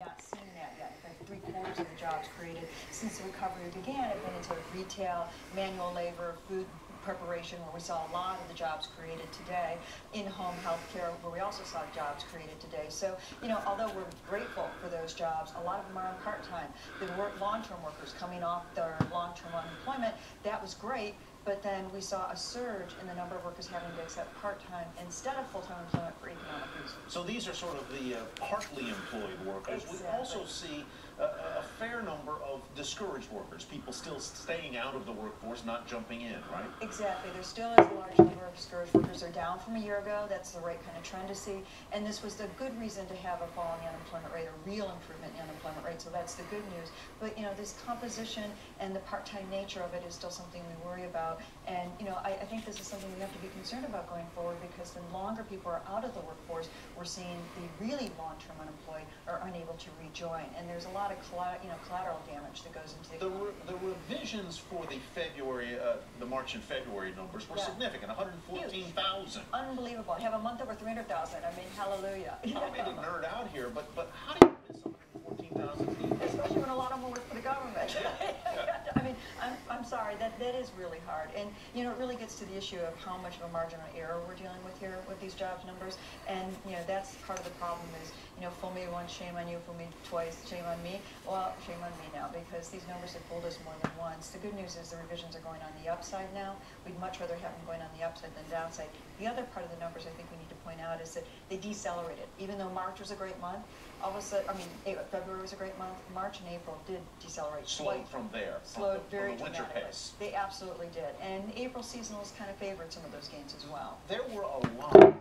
Not seen that yet. In fact, 3/4 of the jobs created since the recovery began have been into retail, manual labor, food preparation, where we saw a lot of the jobs created today, in-home healthcare, where we also saw jobs created today. So, although we're grateful for those jobs, a lot of them are on part-time. The long-term workers coming off their long-term unemployment, that was great. But then we saw a surge in the number of workers having to accept part-time instead of full-time employment for economic reasons. So these are sort of the partly employed workers. Exactly. We also see a fair number of discouraged workers, people still staying out of the workforce, not jumping in, right? Exactly. There still is a large number of discouraged workers. They're down from a year ago. That's the right kind of trend to see. And this was the good reason to have a falling unemployment rate, a real improvement in unemployment rate. So that's the good news. But, this composition and the part-time nature of it is still something we worry about. And, I think this is something we have to be concerned about going forward, because the longer people are out of the workforce, we're seeing the really long-term unemployed are unable to rejoin. And there's a lot of collateral damage that goes into the economy. The revisions for the March and February numbers were significant, 114,000. Unbelievable. I have a month over 300,000. I mean, hallelujah. I don't mean to nerd out here, but how do you miss 114,000 people? Especially when a lot of them work for the government. I mean, I'm sorry, that is really hard. And, it really gets to the issue of how much of a margin of error we're dealing with here with these jobs numbers. And, that's part of the problem is, fool me once, shame on you, fool me twice, shame on me. Well, shame on me now, because these numbers have fooled us more than once. The good news is the revisions are going on the upside now. We'd much rather have them going on the upside than downside. The other part of the numbers I think we need to point out is that they decelerated. Even though March was a great month, all of a sudden, February was a great month, March and April did decelerate. Slowed from there. Slowed very from the winter dramatically. pace. They absolutely did. And April seasonals kind of favored some of those gains as well. There were a lot of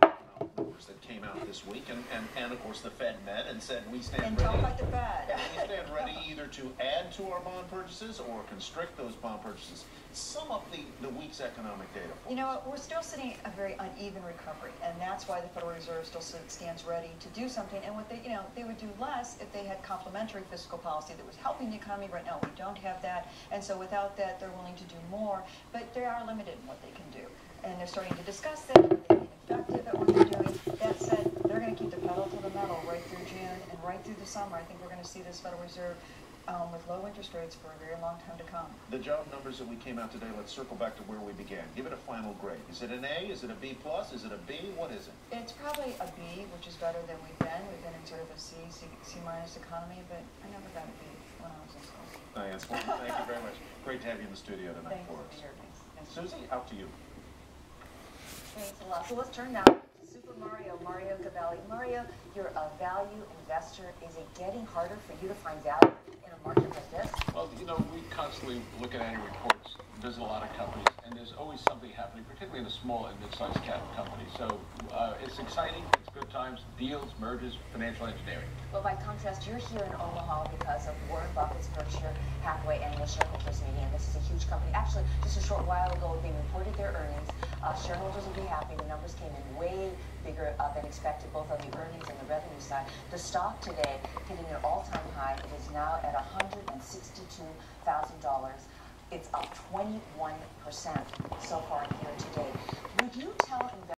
numbers that came out this week, and of course the Fed met and said we stand and ready. don't fight the Fed. We stand ready either to add to our bond purchases or constrict those bond purchases. Sum up the week's economic data for us. We're still seeing a very uneven recovery, and that's why the Federal Reserve still stands ready to do something. And what they would do less if they had complementary fiscal policy that was helping the economy. Right now we don't have that, and so without that they're willing to do more, but they are limited in what they can do. And they're starting to discuss that. They're being effective at what they're doing. That said, they're going to keep the pedal to the metal right through June and right through the summer. I think we're going to see this Federal Reserve with low interest rates for a very long time to come. The job numbers that we came out today, let's circle back to where we began. Give it a final grade. Is it an A? Is it a B+? Is it a B? What is it? It's probably a B, which is better than we've been. We've been in sort of a C minus economy, but I never got a B when I was in school. Diane, thank you very much. Great to have you in the studio tonight for us. Thanks. Susie, out to you. Thanks a lot. So let's turn now to Super Mario Gabelli. Mario, you're a value investor. Is it getting harder for you to find value in a market like this? Well, we constantly look at annual reports, visit a lot of companies, and there's always something happening, particularly in the small and mid-sized cap companies. So it's exciting, it's good times, deals, mergers, financial engineering. Well, by contrast, you're here in Omaha because of Warren Buffett's Berkshire Hathaway annual shareholders meeting, and this is a huge company. Actually, just a short while ago, they reported their earnings. Shareholders will be happy. The numbers came in way bigger than expected, both on the earnings and the revenue side. The stock today hitting an all-time high. It is now at $162,000. It's up 21% so far here today. Would you tell investors